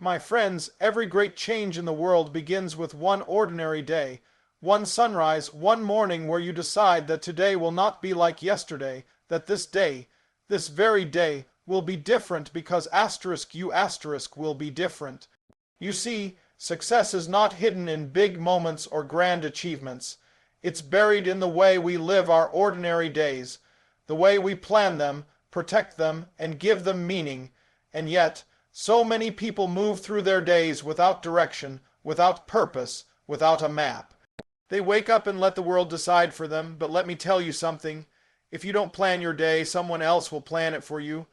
My friends, every great change in the world begins with one ordinary day, one sunrise, one morning where you decide that today will not be like yesterday, that this day, this very day, will be different because you will be different. You see, success is not hidden in big moments or grand achievements. It's buried in the way we live our ordinary days, the way we plan them, protect them, and give them meaning. And yet, so many people move through their days without direction, without purpose, without a map. They wake up and let the world decide for them, but let me tell you something. If you don't plan your day, someone else will plan it for you.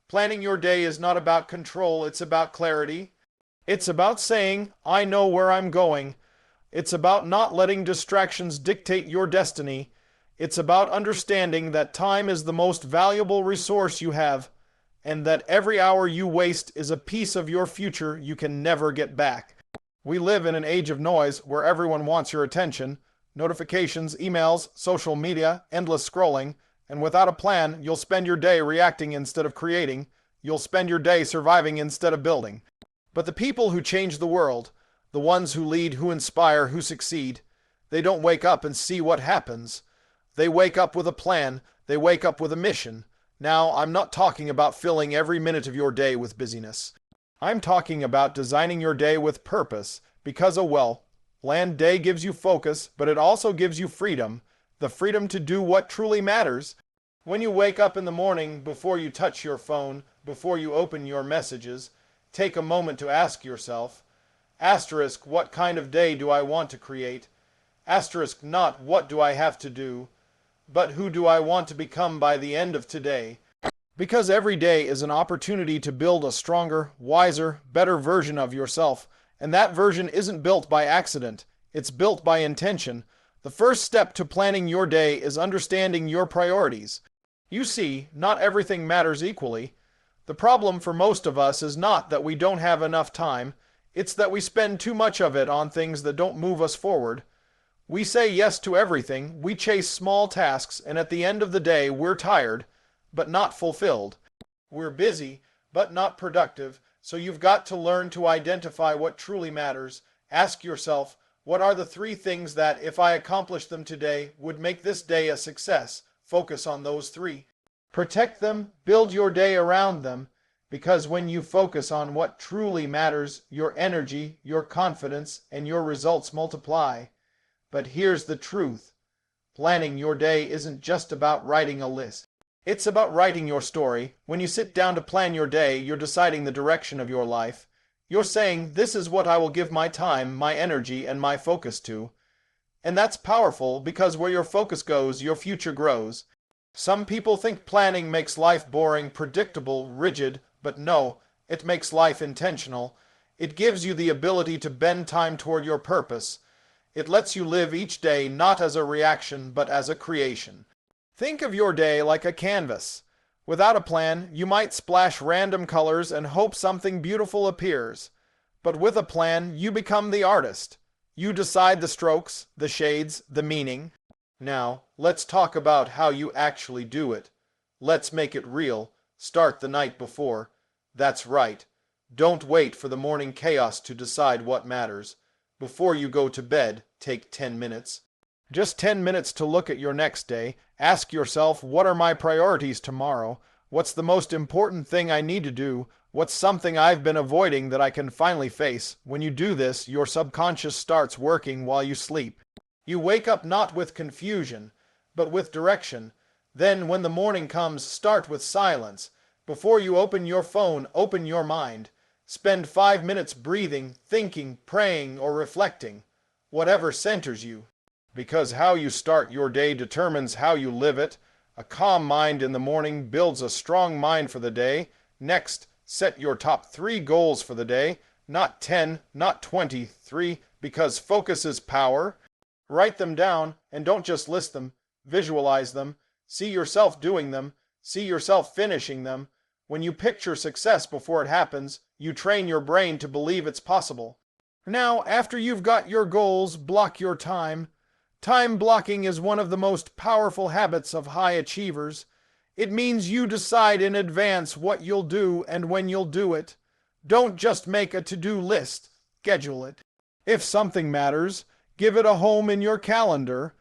Planning your day is not about control, it's about clarity. It's about saying, I know where I'm going. It's about not letting distractions dictate your destiny. It's about understanding that time is the most valuable resource you have, and that every hour you waste is a piece of your future you can never get back. We live in an age of noise where everyone wants your attention. Notifications, emails, social media, endless scrolling, and without a plan, you'll spend your day reacting instead of creating. You'll spend your day surviving instead of building. But the people who change the world, the ones who lead, who inspire, who succeed, they don't wake up and see what happens. They wake up with a plan. They wake up with a mission. Now, I'm not talking about filling every minute of your day with busyness. I'm talking about designing your day with purpose, because planned day gives you focus, but it also gives you freedom, the freedom to do what truly matters. When you wake up in the morning, before you touch your phone, before you open your messages, take a moment to ask yourself, asterisk, what kind of day do I want to create? Asterisk, not what do I have to do, but who do I want to become by the end of today? Because every day is an opportunity to build a stronger, wiser, better version of yourself, and that version isn't built by accident, it's built by intention. The first step to planning your day is understanding your priorities. You see, not everything matters equally. The problem for most of us is not that we don't have enough time, it's that we spend too much of it on things that don't move us forward. We say yes to everything, we chase small tasks, and at the end of the day we're tired, but not fulfilled. We're busy, but not productive, so you've got to learn to identify what truly matters. Ask yourself, what are the 3 things that, if I accomplish them today, would make this day a success? Focus on those 3. Protect them, build your day around them, because when you focus on what truly matters, your energy, your confidence, and your results multiply. But here's the truth. Planning your day isn't just about writing a list. It's about writing your story. When you sit down to plan your day, you're deciding the direction of your life. You're saying, this is what I will give my time, my energy, and my focus to. And that's powerful because where your focus goes, your future grows. Some people think planning makes life boring, predictable, rigid, but no, it makes life intentional. It gives you the ability to bend time toward your purpose. It lets you live each day not as a reaction, but as a creation. Think of your day like a canvas. Without a plan, you might splash random colors and hope something beautiful appears. But with a plan, you become the artist. You decide the strokes, the shades, the meaning. Now, let's talk about how you actually do it. Let's make it real. Start the night before. That's right. Don't wait for the morning chaos to decide what matters. Before you go to bed, take 10 minutes. Just 10 minutes to look at your next day. Ask yourself, what are my priorities tomorrow? What's the most important thing I need to do? What's something I've been avoiding that I can finally face? When you do this, your subconscious starts working while you sleep. You wake up not with confusion, but with direction. Then, when the morning comes, start with silence. Before you open your phone, open your mind. Spend 5 minutes breathing, thinking, praying, or reflecting. Whatever centers you. Because how you start your day determines how you live it. A calm mind in the morning builds a strong mind for the day. Next, set your top 3 goals for the day. Not 10, not 23, because focus is power. Write them down, and don't just list them. Visualize them. See yourself doing them. See yourself finishing them. When you picture success before it happens, you train your brain to believe it's possible. Now, after you've got your goals, block your time. Time blocking is one of the most powerful habits of high achievers. It means you decide in advance what you'll do and when you'll do it. Don't just make a to-do list, schedule it. If something matters, give it a home in your calendar,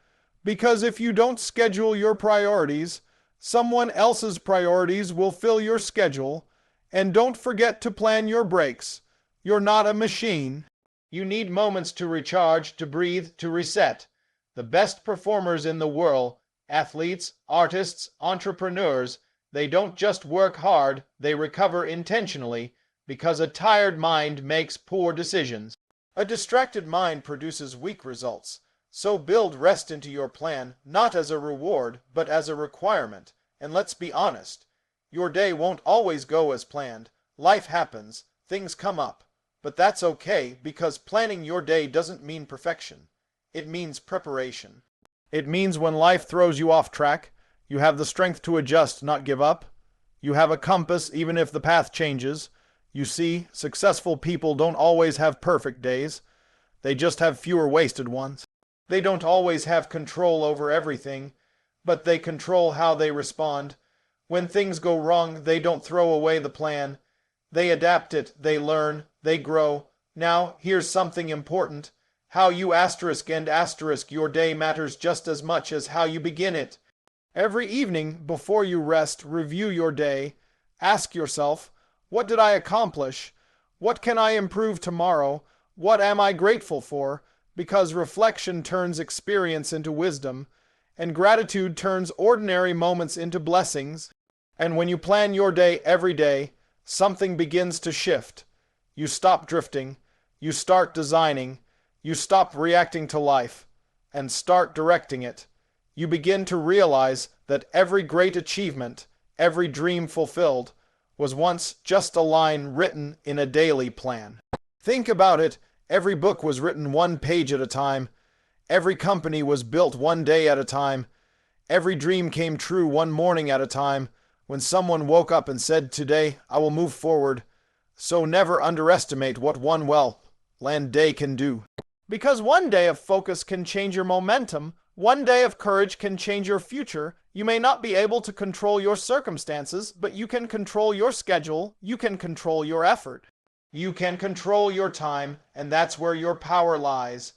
because if you don't schedule your priorities, someone else's priorities will fill your schedule. And don't forget to plan your breaks. You're not a machine. You need moments to recharge, to breathe, to reset. The best performers in the world, athletes, artists, entrepreneurs, they don't just work hard, they recover intentionally, because a tired mind makes poor decisions. A distracted mind produces weak results. So build rest into your plan, not as a reward, but as a requirement. And let's be honest, your day won't always go as planned. Life happens, things come up. But that's okay, because planning your day doesn't mean perfection. It means preparation. It means when life throws you off track, you have the strength to adjust, not give up. You have a compass even if the path changes. You see, successful people don't always have perfect days. They just have fewer wasted ones. They don't always have control over everything, but they control how they respond. When things go wrong, they don't throw away the plan. They adapt it, they learn, they grow. Now, here's something important. How you asterisk and asterisk your day matters just as much as how you begin it. Every evening, before you rest, review your day. Ask yourself, what did I accomplish? What can I improve tomorrow? What am I grateful for? Because reflection turns experience into wisdom, and gratitude turns ordinary moments into blessings. And when you plan your day every day, something begins to shift. You stop drifting, you start designing, you stop reacting to life, and start directing it. You begin to realize that every great achievement, every dream fulfilled, was once just a line written in a daily plan. Think about it, every book was written one page at a time, every company was built one day at a time, every dream came true one morning at a time, when someone woke up and said, "Today, I will move forward." So never underestimate what one well-planned day can do. Because one day of focus can change your momentum, one day of courage can change your future. You may not be able to control your circumstances, but you can control your schedule, you can control your effort. You can control your time, and that's where your power lies.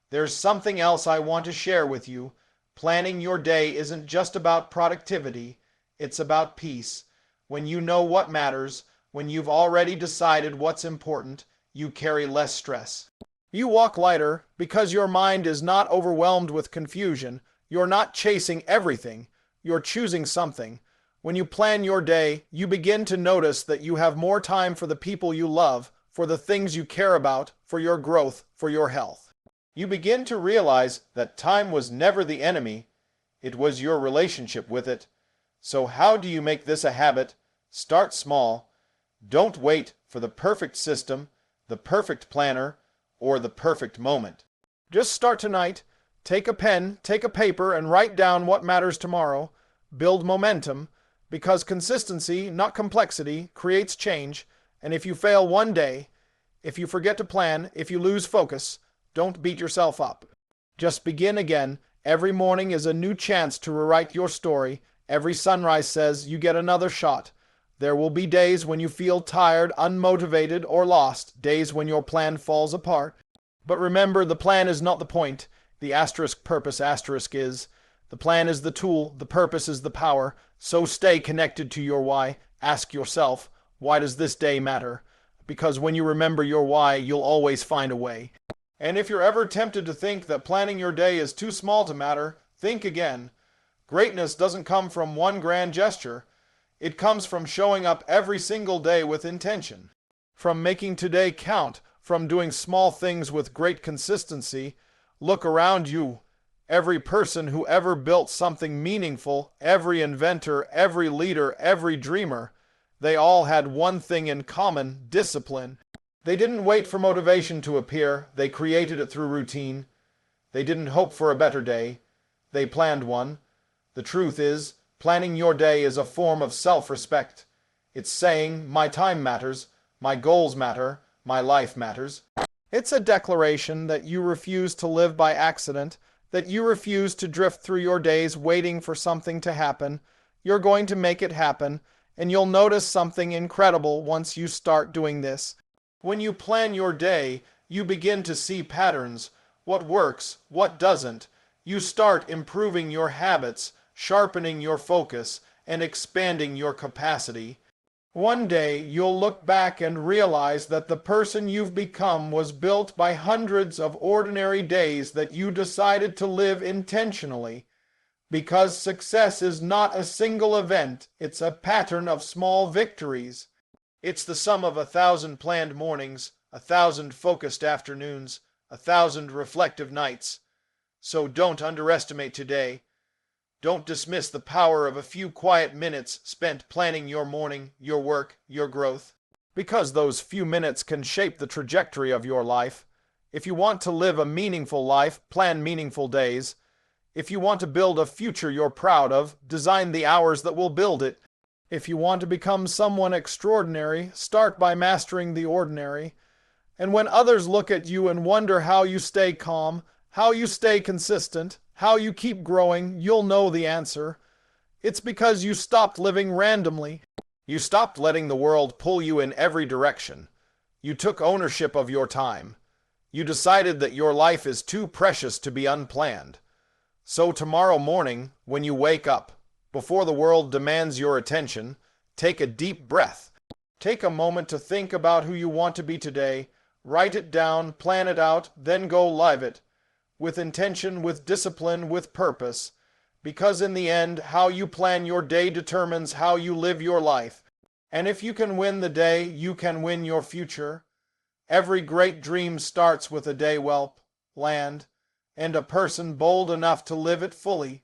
There's something else I want to share with you. Planning your day isn't just about productivity, it's about peace. When you know what matters, when you've already decided what's important, you carry less stress. You walk lighter because your mind is not overwhelmed with confusion. You're not chasing everything. You're choosing something. When you plan your day, you begin to notice that you have more time for the people you love, for the things you care about, for your growth, for your health. You begin to realize that time was never the enemy. It was your relationship with it. So how do you make this a habit? Start small. Don't wait for the perfect system, the perfect planner, or the perfect moment. Just start tonight. Take a pen, take a paper, and write down what matters tomorrow. Build momentum, because consistency, not complexity, creates change. And if you fail one day, if you forget to plan, if you lose focus, don't beat yourself up. Just begin again. Every morning is a new chance to rewrite your story. Every sunrise says you get another shot. There will be days when you feel tired, unmotivated, or lost, days when your plan falls apart. But remember, the plan is not the point. The asterisk purpose asterisk is. The plan is the tool, the purpose is the power. So stay connected to your why. Ask yourself, why does this day matter? Because when you remember your why, you'll always find a way. And if you're ever tempted to think that planning your day is too small to matter, think again. Greatness doesn't come from one grand gesture. It comes from showing up every single day with intention, from making today count, from doing small things with great consistency. Look around you. Every person who ever built something meaningful, every inventor, every leader, every dreamer, they all had one thing in common: discipline. They didn't wait for motivation to appear. They created it through routine. They didn't hope for a better day. They planned one. The truth is, planning your day is a form of self-respect. It's saying, my time matters, my goals matter, my life matters. It's a declaration that you refuse to live by accident, that you refuse to drift through your days waiting for something to happen. You're going to make it happen, And you'll notice something incredible once you start doing this. When you plan your day, you begin to see patterns, what works, what doesn't. You start improving your habits, sharpening your focus, and expanding your capacity. One day, you'll look back and realize that the person you've become was built by hundreds of ordinary days that you decided to live intentionally. Because success is not a single event, it's a pattern of small victories. It's the sum of 1,000 planned mornings, 1,000 focused afternoons, 1,000 reflective nights. So don't underestimate today. Don't dismiss the power of a few quiet minutes spent planning your morning, your work, your growth. Because those few minutes can shape the trajectory of your life. If you want to live a meaningful life, plan meaningful days. If you want to build a future you're proud of, design the hours that will build it. If you want to become someone extraordinary, start by mastering the ordinary. And when others look at you and wonder how you stay calm, how you stay consistent, how you keep growing, you'll know the answer. It's because you stopped living randomly. You stopped letting the world pull you in every direction. You took ownership of your time. You decided that your life is too precious to be unplanned. So tomorrow morning, when you wake up, before the world demands your attention, take a deep breath. Take a moment to think about who you want to be today. Write it down, plan it out, then go live it. With intention, with discipline, with purpose. Because in the end, how you plan your day determines how you live your life. And if you can win the day, you can win your future. Every great dream starts with a day well planned, and a person bold enough to live it fully.